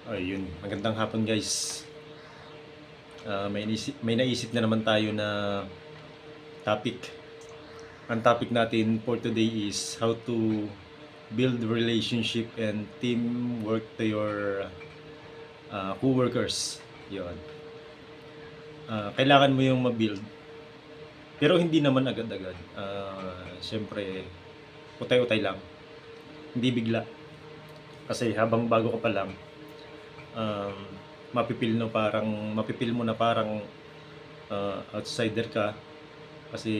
Ayun, magandang hapon guys. May naisip na naman tayo na topic. Ang topic natin for today is how to build relationship and teamwork to your co-workers. Yun. Kailangan mo yung ma-build. Pero hindi naman agad-agad. Siyempre, utay-utay lang. Hindi bigla. Kasi habang bago ka pa lang, um, mapipil mo na parang outsider ka kasi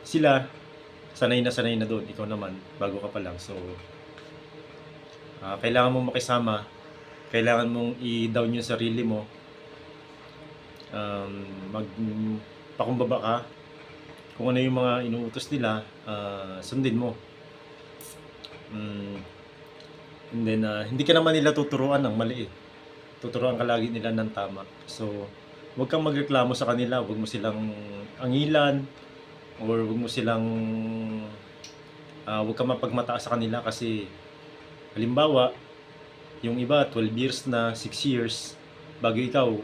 sila sanay na doon, ikaw naman bago ka pa lang. So kailangan mong makisama, kailangan mong i-down yung sarili mo, magpakumbaba ka, kung ano yung mga inuutos nila, sundin mo. And then hindi ka naman nila tuturuan ng mali eh. Tuturuan ka lagi nila ng tama. So huwag kang magreklamo sa kanila, huwag mo silang angilan, or huwag kang mapagmataas sa kanila kasi halimbawa, yung iba 12 years na, 6 years, bago ikaw,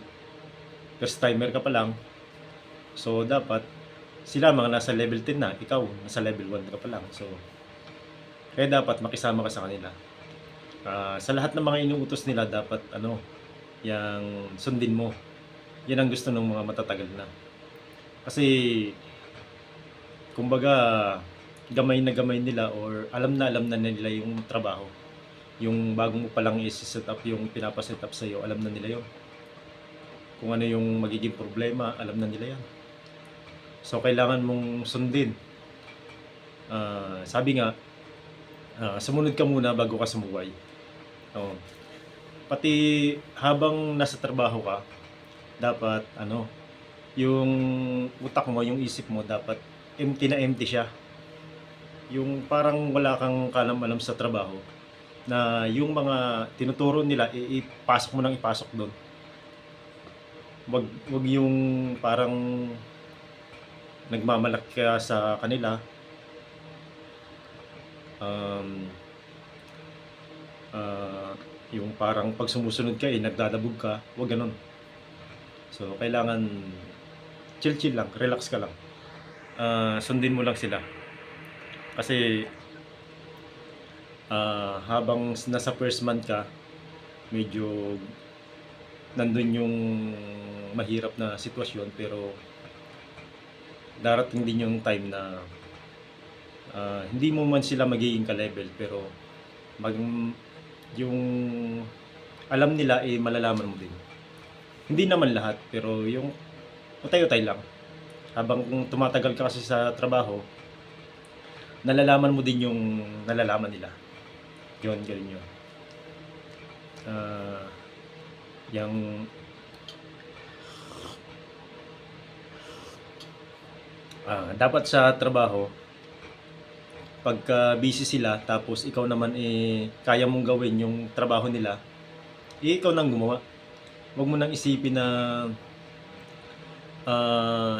first timer ka pa lang. So dapat sila mga nasa level 10 na, ikaw nasa level 1 ka pa lang. So kaya dapat makisama ka sa kanila. Sa lahat ng mga inuutos nila dapat yang sundin mo. Yan ang gusto ng mga matatagal na. Kasi kumbaga gamay na gamay nila or alam na nila yung trabaho. Yung bago mo pa lang i-set up yung pinapaset up sa iyo, alam na nila yon. Kung ano yung magiging problema, alam na nila yan. So kailangan mong sundin. Sabi nga, sumunod ka muna bago ka sumuway. Pati habang nasa trabaho ka, dapat yung utak mo, yung isip mo dapat empty na empty siya. Yung parang wala kang kalam-alam sa trabaho na yung mga tinuturo nila ipasok mo nang ipasok doon. Wag yung parang nagmamalaki ka sa kanila. Yung parang pag sumusunod ka nagdadabog ka, wag ganun. So kailangan chill lang, relax ka lang. Sundin mo lang sila. Kasi habang nasa first month ka, medyo nandun yung mahirap na sitwasyon, pero darating din yung time na hindi mo man sila magiging ka-level, pero yung alam nila malalaman mo din. Hindi naman lahat, pero yung utay-utay lang. Habang kung tumatagal ka kasi sa trabaho, nalalaman mo din yung nalalaman nila. Yun, ganun yun. Yung dapat sa trabaho, pagka busy sila tapos ikaw naman kaya mong gawin yung trabaho nila, ikaw nang gumawa. Huwag mo nang isipin na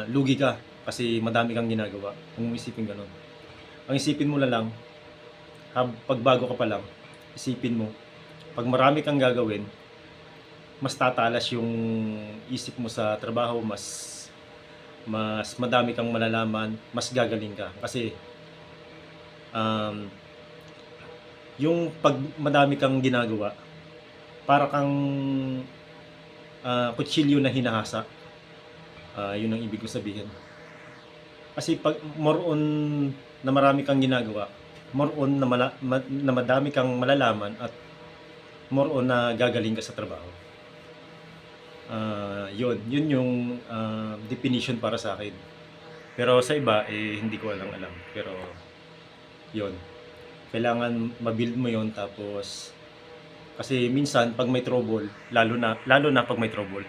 lugi ka kasi madami kang ginagawa. Huwag mo isipin ganun. Ang isipin mo na lang, pag bago ka pa lang, isipin mo, pag marami kang gagawin, mas tatalas yung isip mo sa trabaho, mas madami kang malalaman, mas gagaling ka. Kasi yung pag madami kang ginagawa, para kang kutsilyo na hinahasa. Yun ang ibig ko sabihin. Kasi pag more on na marami kang ginagawa, more on na madami kang malalaman, at more on na gagaling ka sa trabaho. Yun yung definition para sa akin. Pero sa iba hindi ko alam. Pero yun, kailangan ma-build mo yon. Tapos kasi minsan pag may trouble, lalo na pag may trouble,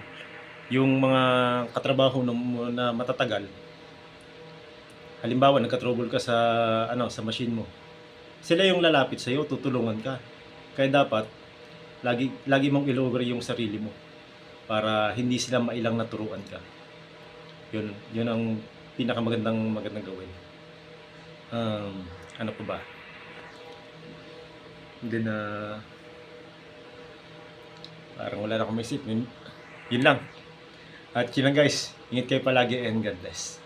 yung mga katrabaho mo na matatagal, halimbawa nagka-trouble ka sa machine mo, sila yung lalapit sa iyo, tutulungan ka. Kaya dapat lagi mong i-lower yung sarili mo para hindi sila mailang naturuan ka. Yun ang magandang gawin. Ano pa ba? Then Parang wala na akong maisip. Yun lang. At yun lang guys. Ingat kayo palagi and God bless.